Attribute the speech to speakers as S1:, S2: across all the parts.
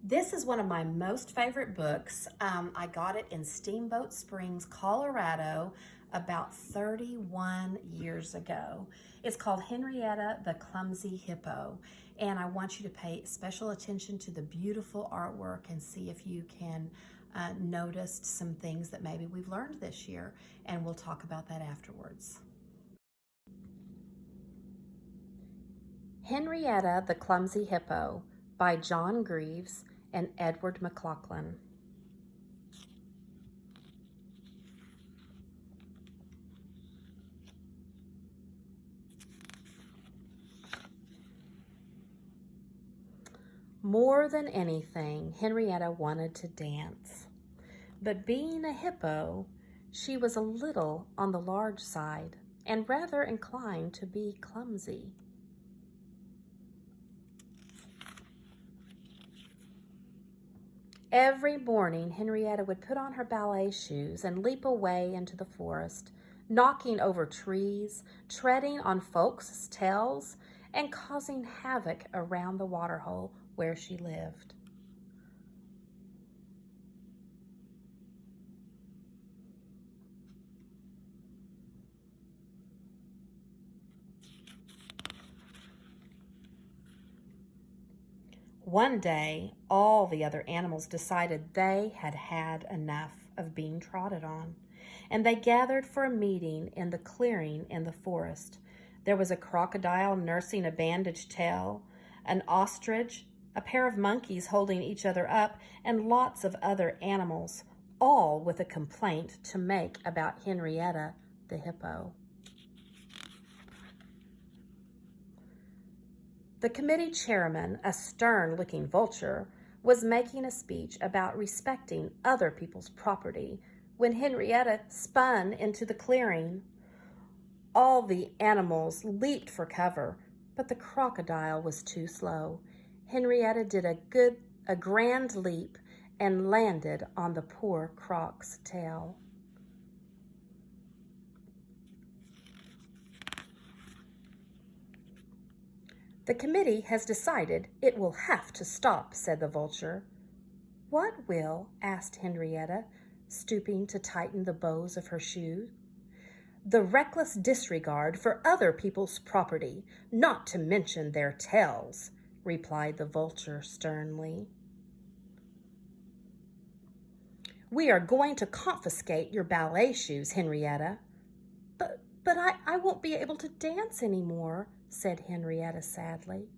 S1: This is one of my most favorite books. I got it in Steamboat Springs, Colorado, about 31 years ago. It's called Henrietta the Clumsy Hippo, and I want you to pay special attention to the beautiful artwork and see if you can notice some things that maybe we've learned this year, and we'll talk about that afterwards. Henrietta the Clumsy Hippo by John Greaves and Edward McLaughlin. More than anything, Henrietta wanted to dance. But being a hippo, she was a little on the large side and rather inclined to be clumsy. Every morning, Henrietta would put on her ballet shoes and leap away into the forest, knocking over trees, treading on folks' tails, and causing havoc around the waterhole where she lived. One day, all the other animals decided they had had enough of being trotted on, and they gathered for a meeting in the clearing in the forest. There was a crocodile nursing a bandaged tail, an ostrich, a pair of monkeys holding each other up, and lots of other animals, all with a complaint to make about Henrietta the hippo. The committee chairman, a stern-looking vulture, was making a speech about respecting other people's property when Henrietta spun into the clearing. All the animals leaped for cover, but the crocodile was too slow. Henrietta did a grand leap and landed on the poor croc's tail. The committee has decided it will have to stop, said the vulture. What will? Asked Henrietta, stooping to tighten the bows of her shoe. The reckless disregard for other people's property, not to mention their tails, replied the vulture sternly. We are going to confiscate your ballet shoes, Henrietta. But I won't be able to dance anymore, said Henrietta sadly.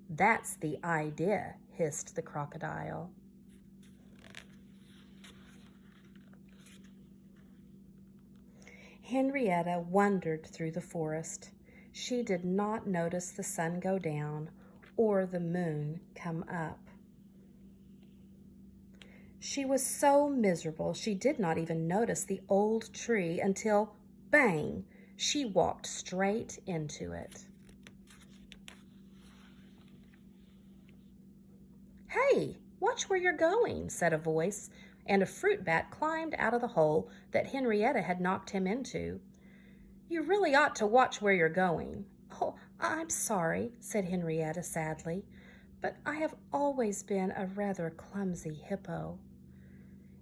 S1: That's the idea, hissed the crocodile. Henrietta wandered through the forest. She did not notice the sun go down or the moon come up. She was so miserable she did not even notice the old tree until, bang, she walked straight into it. Hey, watch where you're going, said a voice, and a fruit bat climbed out of the hole that Henrietta had knocked him into. You really ought to watch where you're going. Oh, I'm sorry, said Henrietta sadly, but I have always been a rather clumsy hippo.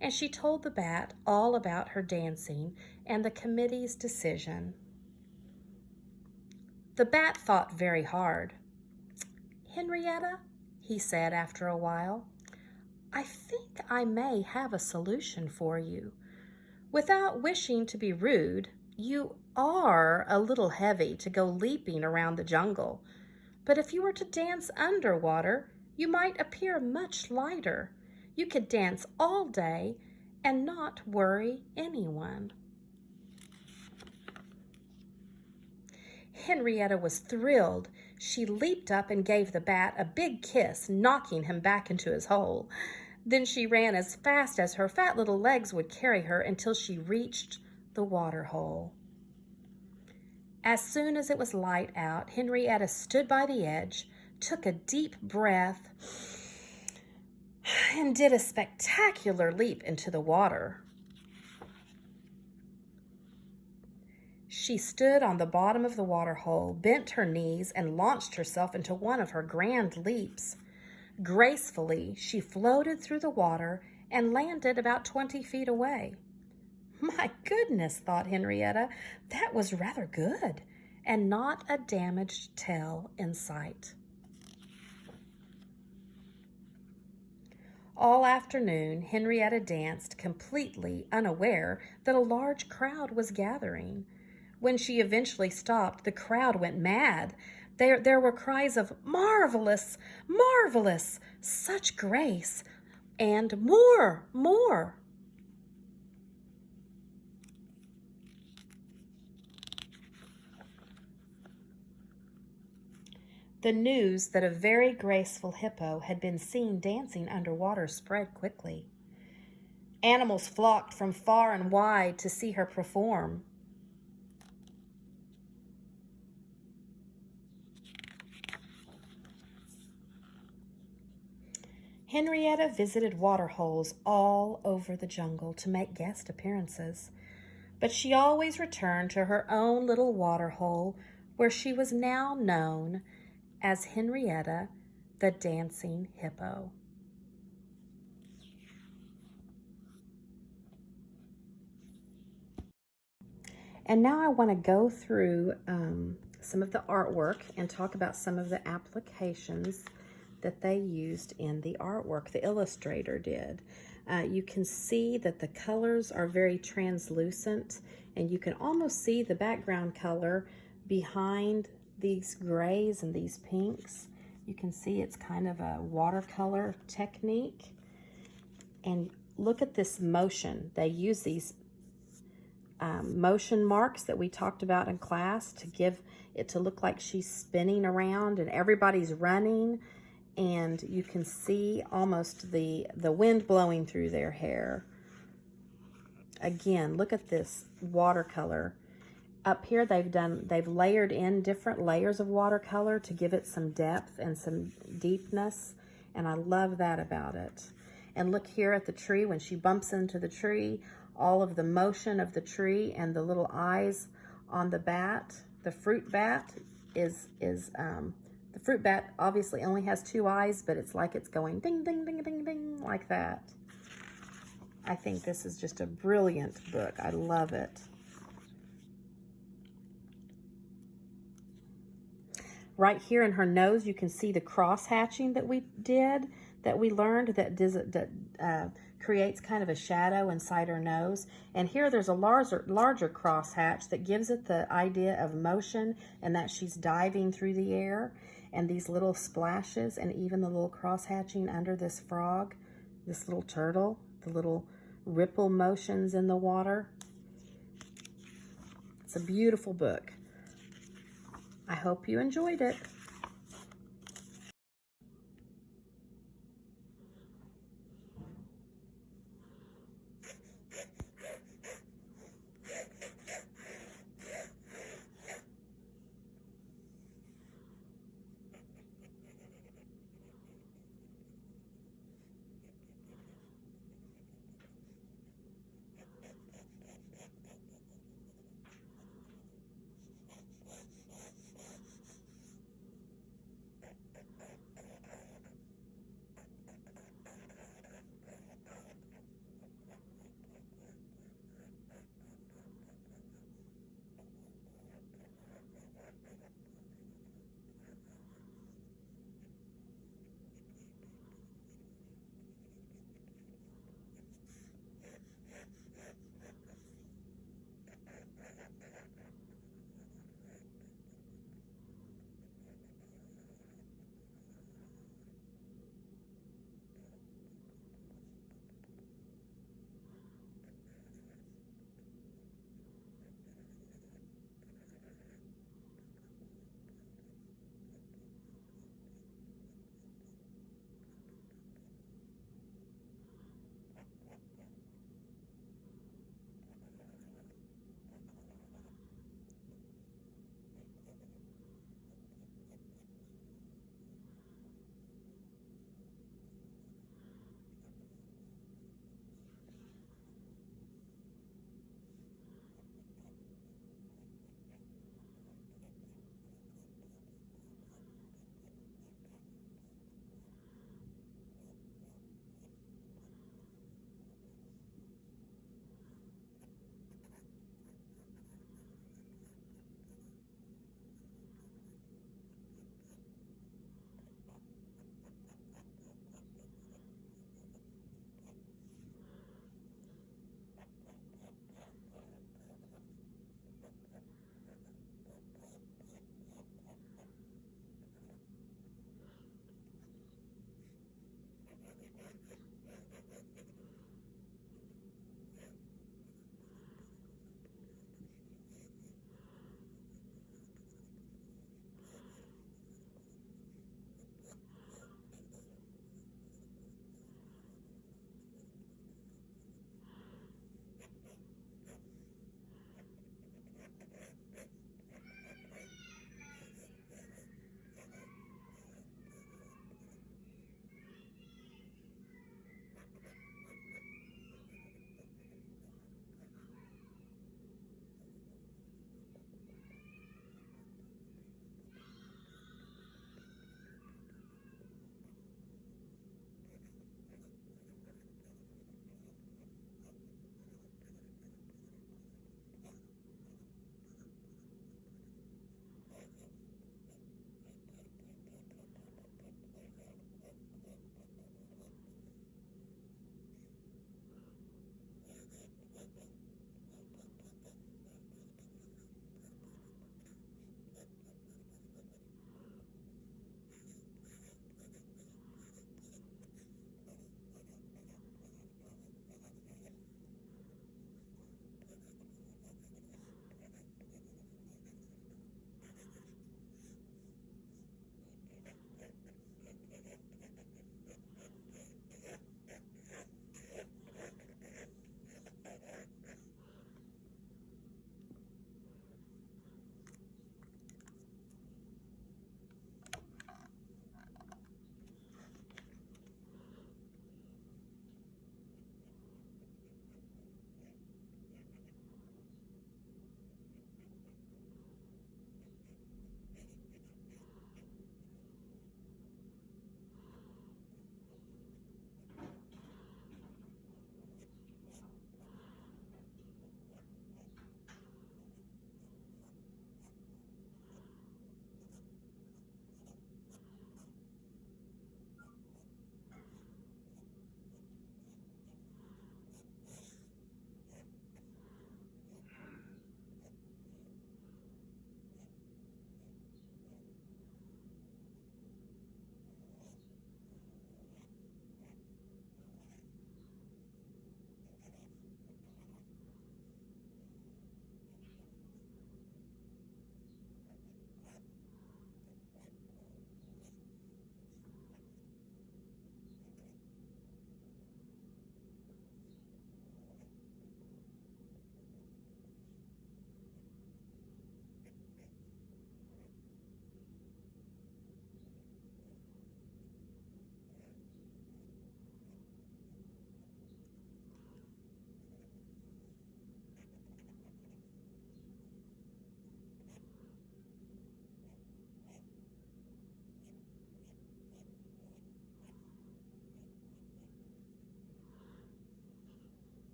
S1: And she told the bat all about her dancing and the committee's decision. The bat thought very hard. Henrietta, he said after a while, I think I may have a solution for you. Without wishing to be rude, you are a little heavy to go leaping around the jungle. But if you were to dance underwater, you might appear much lighter. You could dance all day and not worry anyone. Henrietta was thrilled. She leaped up and gave the bat a big kiss, knocking him back into his hole. Then she ran as fast as her fat little legs would carry her until she reached the water hole. As soon as it was light out, Henrietta stood by the edge, took a deep breath, and did a spectacular leap into the water. She stood on the bottom of the water hole, bent her knees, and launched herself into one of her grand leaps. Gracefully, she floated through the water and landed about 20 feet away. My goodness, thought Henrietta, that was rather good, and not a damaged tail in sight. All afternoon, Henrietta danced, completely unaware that a large crowd was gathering. When she eventually stopped, the crowd went mad. There were cries of, "Marvelous! Marvelous! Such grace!" and "More! More!" The news that a very graceful hippo had been seen dancing underwater spread quickly. Animals flocked from far and wide to see her perform. Henrietta visited waterholes all over the jungle to make guest appearances, but she always returned to her own little waterhole, where she was now known as Henrietta the Dancing Hippo. And now I want to go through some of the artwork and talk about some of the applications that they used in the artwork, the illustrator did. You can see that the colors are very translucent, and you can almost see the background color behind these grays and these pinks. You can see it's kind of a watercolor technique. And look at this motion. They use these motion marks that we talked about in class to give it to look like she's spinning around and everybody's running, and you can see almost the wind blowing through their hair. Again, look at this watercolor. Up here they've layered in different layers of watercolor to give it some depth and some deepness, and I love that about it. And look here at the tree. When she bumps into the tree, all of the motion of the tree and the little eyes on the bat, the fruit bat the fruit bat obviously only has two eyes, but it's like it's going ding, ding, ding, ding, ding, like that. I think this is just a brilliant book. I love it. Right here in her nose, you can see the cross hatching that we learned that creates kind of a shadow inside her nose. And here there's a larger cross hatch that gives it the idea of motion and that she's diving through the air. And these little splashes and even the little cross hatching under this frog, this little turtle, the little ripple motions in the water. It's a beautiful book. I hope you enjoyed it.